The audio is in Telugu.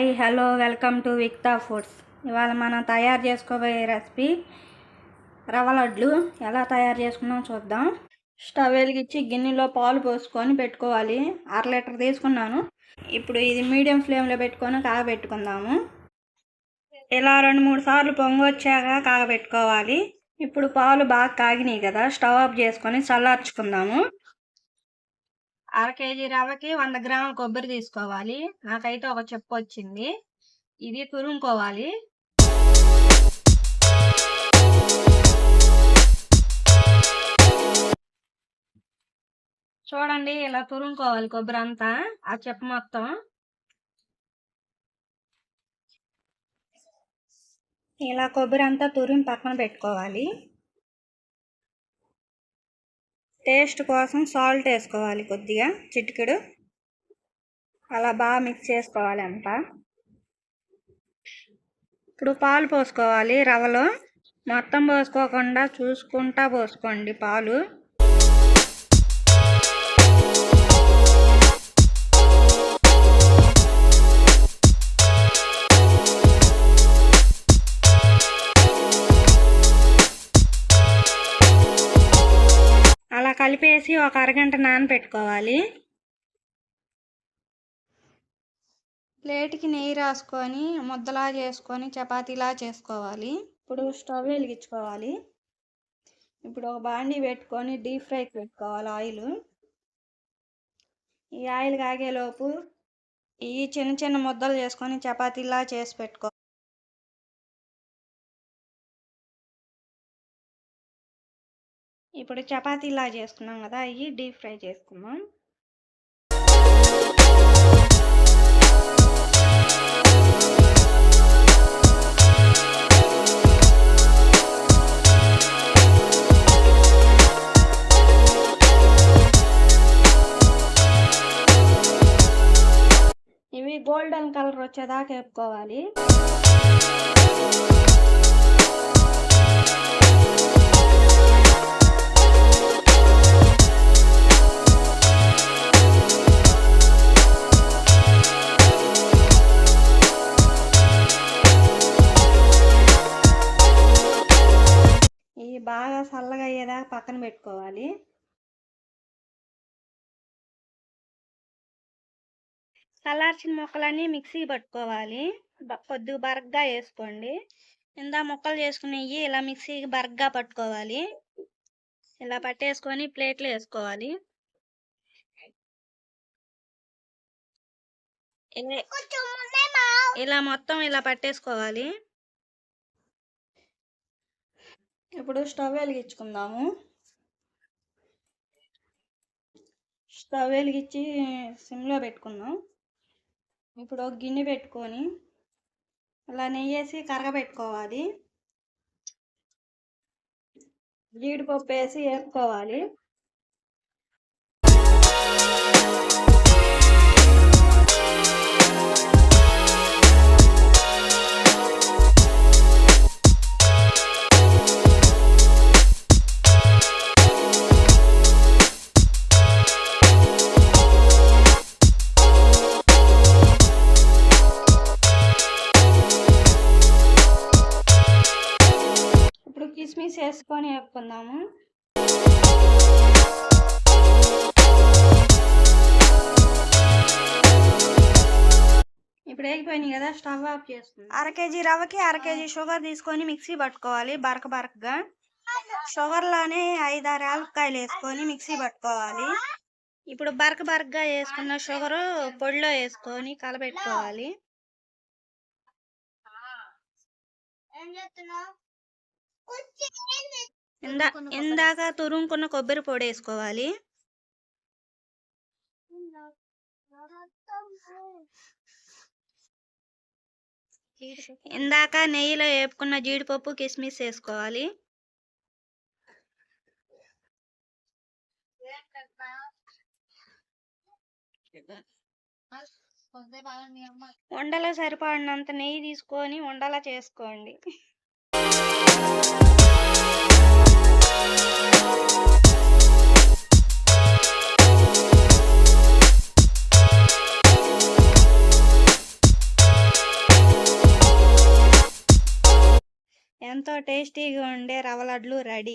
Hi hello welcome to Vikta foods. ఇవాళ మనం తయారు చేసుకోబోయే రెసిపీ రవ్వ లడ్లు. ఎలా తయారు చేసుకున్నాం చూద్దాం. స్టవ్ వెలిగించి గిన్నెలో పాలు పోసుకొని పెట్టుకోవాలి. 1/2 లీటర్ తీసుకున్నాను. ఇప్పుడు ఇది మీడియం ఫ్లేమ్లో పెట్టుకొని కాగబెట్టుకుందాము. ఇలా 2-3 సార్లు పొంగు వచ్చాక కాగబెట్టుకోవాలి. ఇప్పుడు పాలు బాగా కాగినాయి కదా, స్టవ్ ఆఫ్ చేసుకొని చల్లార్చుకుందాము. 1/2 కేజీ రవ్వకి 100 గ్రాముల కొబ్బరి తీసుకోవాలి. నాకైతే ఒక చెప్పు వచ్చింది. ఇది తురుముకోవాలి. చూడండి, ఇలా తురుముకోవాలి కొబ్బరి అంతా, ఆ చెప్పు మొత్తం. ఇలా కొబ్బరి అంతా తురిమి పక్కన పెట్టుకోవాలి. టేస్ట్ కోసం సాల్ట్ వేసుకోవాలి, కొద్దిగా చిటికెడు. అలా బాగా మిక్స్ చేసుకోవాలి అంతా. ఇప్పుడు పాలు పోసుకోవాలి. రవ్వలో మొత్తం పోసుకోకుండా చూసుకుంటా పోసుకోండి పాలు. అలా కలిపేసి ఒక అరగంట నానబెట్టుకోవాలి. ప్లేట్కి నెయ్యి రాసుకొని ముద్దలా చేసుకొని చపాతీలా చేసుకోవాలి. ఇప్పుడు స్టవ్ వెలిగించుకోవాలి. ఇప్పుడు ఒక బాండీ పెట్టుకొని డీప్ ఫ్రైకి పెట్టుకోవాలి ఆయిల్. ఈ ఆయిల్ కాగేలోపు ఈ చిన్న చిన్న ముద్దలు చేసుకొని చపాతీలా చేసి పెట్టుకో. ఇప్పుడు చపాతీలా చేసుకున్నాం కదా, అవి డీప్ ఫ్రై చేసుకున్నాం. ఇవి గోల్డెన్ కలర్ వచ్చేదాకా వేపుకోవాలి. ఇవి బాగా చల్లగా అయ్యేదాకా పక్కన పెట్టుకోవాలి. చల్లార్చిన ముక్కలన్నీ మిక్సీ పట్టుకోవాలి. కొద్దిగా బరగ్గా వేసుకోండి. ఇందా ముక్కలు చేసుకునేవి ఇలా మిక్సీకి బరగ్గా పట్టుకోవాలి. ఇలా పట్టేసుకొని ప్లేట్లో వేసుకోవాలి. ఇలా మొత్తం ఇలా పట్టేసుకోవాలి. ఇప్పుడు స్టవ్ వెలిగించుకుందాము. స్టవ్ వెలిగించి సిమ్లో పెట్టుకుందాం. ఇప్పుడు ఒక గిన్నె పెట్టుకొని అలా నెయ్యి వేసి కరగబెట్టుకోవాలి. జీడిపప్పు వేసి వేపుకోవాలి. కిస్మిస్ వేసుకొని వేపుకుందాము. ఇప్పుడు వేగిపోయినాయి కదా, స్టవ్ ఆఫ్ చేసుకుందాం. 1/2 కేజీ రవ్వకి 1/2 కేజీ షుగర్ తీసుకొని మిక్సీ పట్టుకోవాలి. బరకగా షుగర్లోనే 5-6 యాలక్కాయలు వేసుకొని మిక్సీ పట్టుకోవాలి. ఇప్పుడు బరకగా వేసుకున్న షుగరు పొడిలో వేసుకొని కలబెట్టుకోవాలి. ఇందాక తురుముకున్న కొబ్బరి పొడి వేసుకోవాలి. ఇందాక నెయ్యిలో వేపుకున్న జీడిపప్పు కిస్మిస్ వేసుకోవాలి. ఉండలా సరిపడినంత నెయ్యి తీసుకొని ఉండలా చేసుకోండి. ఎంతో టేస్టీగా ఉండే రవ్వ లడ్లు రెడీ.